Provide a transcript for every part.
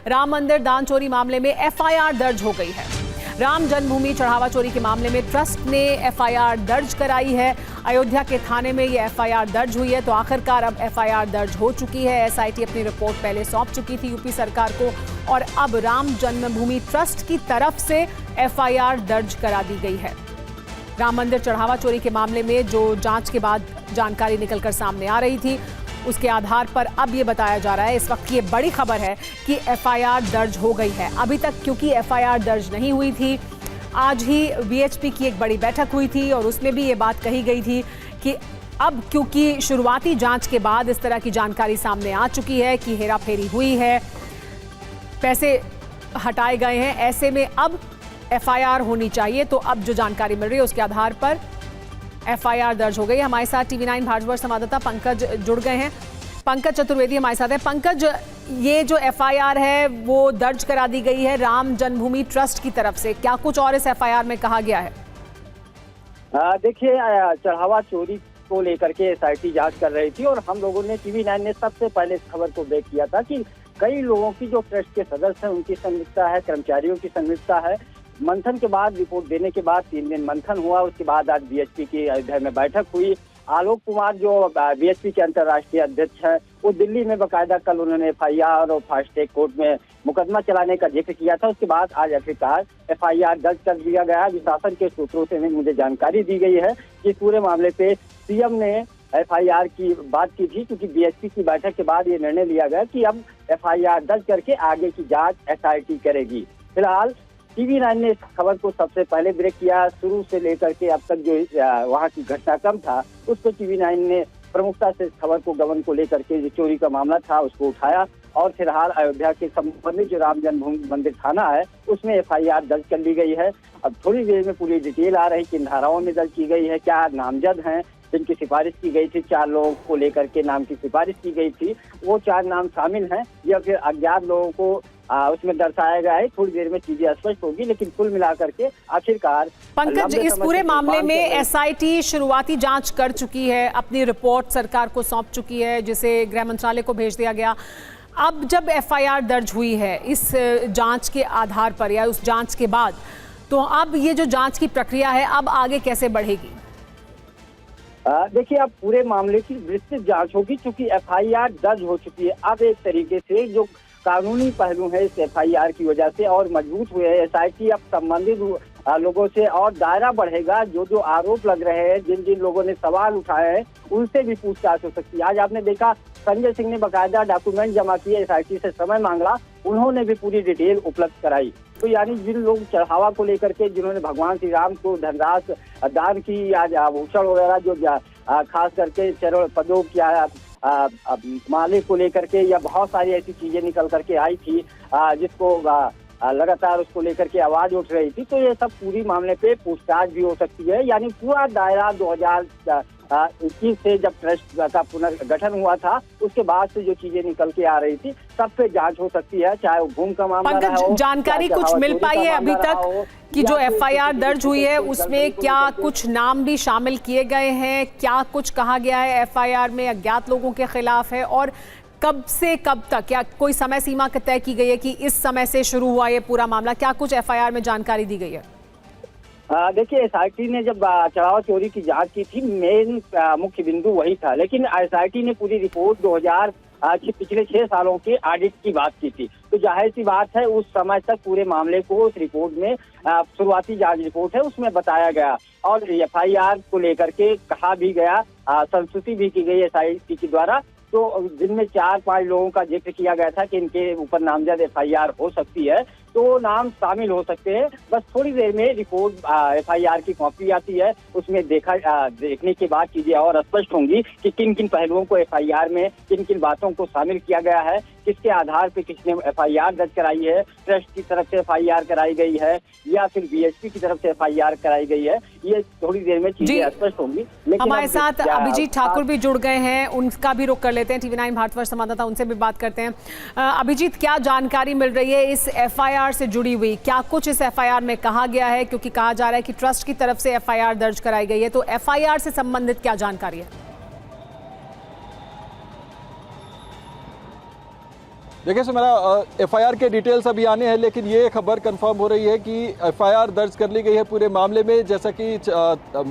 राम मंदिर दान चोरी मामले में एफआईआर दर्ज हो गई है। राम जन्मभूमि चढ़ावा चोरी के मामले में ट्रस्ट ने एफआईआर दर्ज कराई है। अयोध्या के थाने में ये एफआईआर दर्ज हुई है, तो आखिरकार अब एफआईआर दर्ज हो चुकी है। एसआईटी अपनी रिपोर्ट पहले सौंप चुकी थी यूपी सरकार को और अब राम जन्मभूमि ट्रस्ट की तरफ से एफआईआर दर्ज करा दी गई है। राम मंदिर चढ़ावा चोरी के मामले में जो जांच के बाद जानकारी निकलकर सामने आ रही थी, उसके आधार पर अब ये बताया जा रहा है, इस वक्त ये बड़ी खबर है कि एफआईआर दर्ज हो गई है। अभी तक क्योंकि एफआईआर दर्ज नहीं हुई थी, आज ही वीएचपी की एक बड़ी बैठक हुई थी और उसमें भी ये बात कही गई थी कि अब क्योंकि शुरुआती जांच के बाद इस तरह की जानकारी सामने आ चुकी है कि हेराफेरी हुई है, पैसे हटाए गए हैं, ऐसे में अब एफआईआर होनी चाहिए। तो अब जो जानकारी मिल रही है उसके आधार पर एफआईआर दर्ज हो गई। हमारे साथ टीवी9 भाजपा संवाददाता पंकज जुड़ गए हैं। पंकज चतुर्वेदी हमारे साथ है। पंकज, ये जो एफआईआर है वो दर्ज करा दी गई है राम जन्मभूमि ट्रस्ट की तरफ से, क्या कुछ और इस एफआईआर में कहा गया है? देखिए, चढ़ावा चोरी को लेकर के एसआईटी जांच कर रही थी और हम लोगों ने टीवी9 ने सबसे पहले इस खबर को ब्रेक किया था कि कई लोगों की जो ट्रस्ट के सदस्य हैं उनकी संलिप्तता है, कर्मचारियों की संलिप्तता है। मंथन के बाद, रिपोर्ट देने के बाद 3 दिन मंथन हुआ, उसके बाद आज बीएचपी की अयोध्या में बैठक हुई। आलोक कुमार जो बीएचपी के अंतर्राष्ट्रीय अध्यक्ष हैं, वो दिल्ली में बाकायदा कल उन्होंने एफआईआर और फास्ट ट्रैक कोर्ट में मुकदमा चलाने का जिक्र किया था। उसके बाद आज आखिरकार एफआईआर दर्ज कर दिया गया। शासन के सूत्रों से मुझे जानकारी दी गई है कि पूरे मामले पे सीएम ने एफआईआर की बात की थी, क्योंकि बीएचपी की बैठक के बाद ये निर्णय लिया गया कि अब एफआईआर दर्ज करके आगे की जांच एसआईटी करेगी। फिलहाल टीवी9 ने इस खबर को सबसे पहले ब्रेक किया। शुरू से लेकर के अब तक जो वहाँ की घटनाक्रम था, उस पर टीवी9 ने प्रमुखता से इस खबर को गबन को लेकर के जो चोरी का मामला था उसको उठाया और फिलहाल अयोध्या के संबंधित जो राम जन्मभूमि मंदिर थाना है उसमें एफआईआर दर्ज कर ली गई है। अब थोड़ी देर में पूरी डिटेल आ रही, किन धाराओं में दर्ज की गई है, क्या नामजद हैं जिनकी सिफारिश की गई थी, 4 लोगों को लेकर के नाम की सिफारिश की गई थी, वो 4 नाम शामिल हैं या फिर अज्ञात लोगों को उसमें दर्शाया गया है। थोड़ी देर में चीजें स्पष्ट होगी, लेकिन कुल मिलाकर के आखिरकार पंकज, इस पूरे मामले में एसआईटी शुरुआती जांच कर चुकी है, अपनी रिपोर्ट सरकार को सौंप चुकी है, जिसे गृह मंत्रालय को भेज दिया गया। अब जब एफआईआर दर्ज हुई है इस जांच के आधार पर या उस जांच के बाद, तो अब ये जो जांच की प्रक्रिया है अब आगे कैसे बढ़ेगी? देखिए, अब पूरे मामले की विस्तृत जांच होगी, क्योंकि एफआईआर दर्ज हो चुकी है। अब एक तरीके से जो कानूनी पहलू है इस एफआईआर की वजह से और मजबूत हुए हैं। एसआईटी अब संबंधित लोगों से और दायरा बढ़ेगा। जो जो आरोप लग रहे हैं, जिन जिन लोगों ने सवाल उठाए हैं, उनसे भी पूछताछ हो सकती है। आज आपने देखा संजय सिंह ने बाकायदा डॉक्यूमेंट जमा किए, एसआईटी से समय मांगा, उन्होंने भी पूरी डिटेल उपलब्ध कराई। तो यानी जिन लोग चढ़ावा को लेकर के, जिन्होंने भगवान श्री राम को धनराशि दान की या आभूषण वगैरह जो खास करके चरण पदों क्या मालिक को लेकर के, या बहुत सारी ऐसी चीजें निकल करके आई थी जिसको लगातार उसको लेकर के आवाज उठ रही थी। तो ये सब पूरी मामले पे पूछताछ भी हो सकती है। यानी पूरा दायरा 2021 से जब ट्रस्ट का पुनर्गठन हुआ था उसके बाद से जो चीजें निकल के आ रही थी सब पे जांच हो सकती है, चाहे वो भूमि का मामला हो। जानकारी कुछ मिल पाई है अभी तक कि जो एफआईआर दर्ज हुई है उसमें क्या कुछ नाम भी शामिल किए गए हैं? क्या कुछ कहा गया है एफआईआर में अज्ञात लोगों के खिलाफ है? और कब से कब तक, क्या कोई समय सीमा तय की गई है कि इस समय से शुरू हुआ ये पूरा मामला? क्या कुछ एफआईआर में जानकारी दी गई है? देखिए, एसआईटी ने जब चढ़ावा चोरी की जांच की थी, मेन मुख्य बिंदु वही था, लेकिन एसआईटी ने पूरी रिपोर्ट पिछले 6 सालों के ऑडिट की बात की थी। तो जाहिर सी बात है उस समय तक पूरे मामले को उस रिपोर्ट में शुरुआती जांच रिपोर्ट है उसमें बताया गया और एफआईआर को लेकर के कहा भी गया, संस्तुति भी की गई एसआईटी के द्वारा। तो जिनमें 4-5 लोगों का जिक्र किया गया था कि इनके ऊपर नामजद एफआईआर हो सकती है, तो नाम शामिल हो सकते हैं। बस थोड़ी देर में रिपोर्ट एफआईआर की कॉपी आती है, उसमें देखने के बाद चीजें और स्पष्ट होंगी कि किन किन पहलुओं को एफआईआर में, किन किन बातों को शामिल किया गया है, किसके आधार पे किसने एफआईआर दर्ज कराई है, ट्रस्ट की तरफ से एफआईआर कराई गई है या फिर बीएचपी की तरफ से एफआईआर कराई गई है। ये थोड़ी देर में चीजें स्पष्ट होंगी। हमारे साथ अभिजीत ठाकुर भी जुड़ गए हैं, उनका भी रुख कर लेते हैं। टीवी9 भारतवर्ष संवाददाता, उनसे भी बात करते हैं। अभिजीत, क्या जानकारी मिल रही है इस एफआईआर से जुड़ी हुई? क्या कुछ इस एफआईआर में कहा गया है? क्योंकि कहा जा रहा है कि ट्रस्ट की तरफ से एफआईआर दर्ज कराई गई है, तो एफआईआर से संबंधित क्या जानकारी है? देखिए सुमेरा, एफआईआर के डिटेल्स अभी आने हैं, लेकिन ये खबर कंफर्म हो रही है कि एफआईआर दर्ज कर ली गई है पूरे मामले में। जैसा कि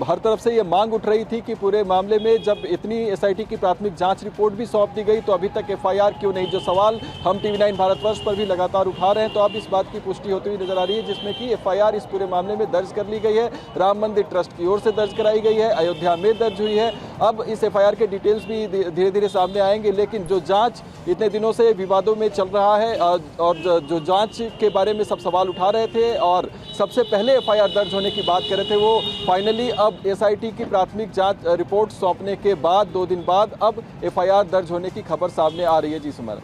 हर तरफ से ये मांग उठ रही थी कि पूरे मामले में जब इतनी एसआईटी की प्राथमिक जांच रिपोर्ट भी सौंप दी गई तो अभी तक एफआईआर क्यों नहीं, जो सवाल हम TV9 भारतवर्ष पर भी लगातार उठा रहे हैं। तो अब इस बात की पुष्टि होती हुई नजर आ रही है, जिसमें कि एफआईआर इस पूरे मामले में दर्ज कर ली गई है। राम मंदिर ट्रस्ट की ओर से दर्ज कराई गई है, अयोध्या में दर्ज हुई है। अब इस एफआईआर के डिटेल्स भी धीरे धीरे सामने आएंगे, लेकिन जो जांच इतने दिनों से विवादों में चल रहा है और जो जांच के बारे में सब सवाल उठा रहे थे और सबसे पहले एफआईआर दर्ज होने की बात कर रहे थे, वो फाइनली अब एसआईटी की प्राथमिक जांच रिपोर्ट सौंपने के बाद 2 दिन बाद अब एफआईआर दर्ज होने की खबर सामने आ रही है। जी सुमर।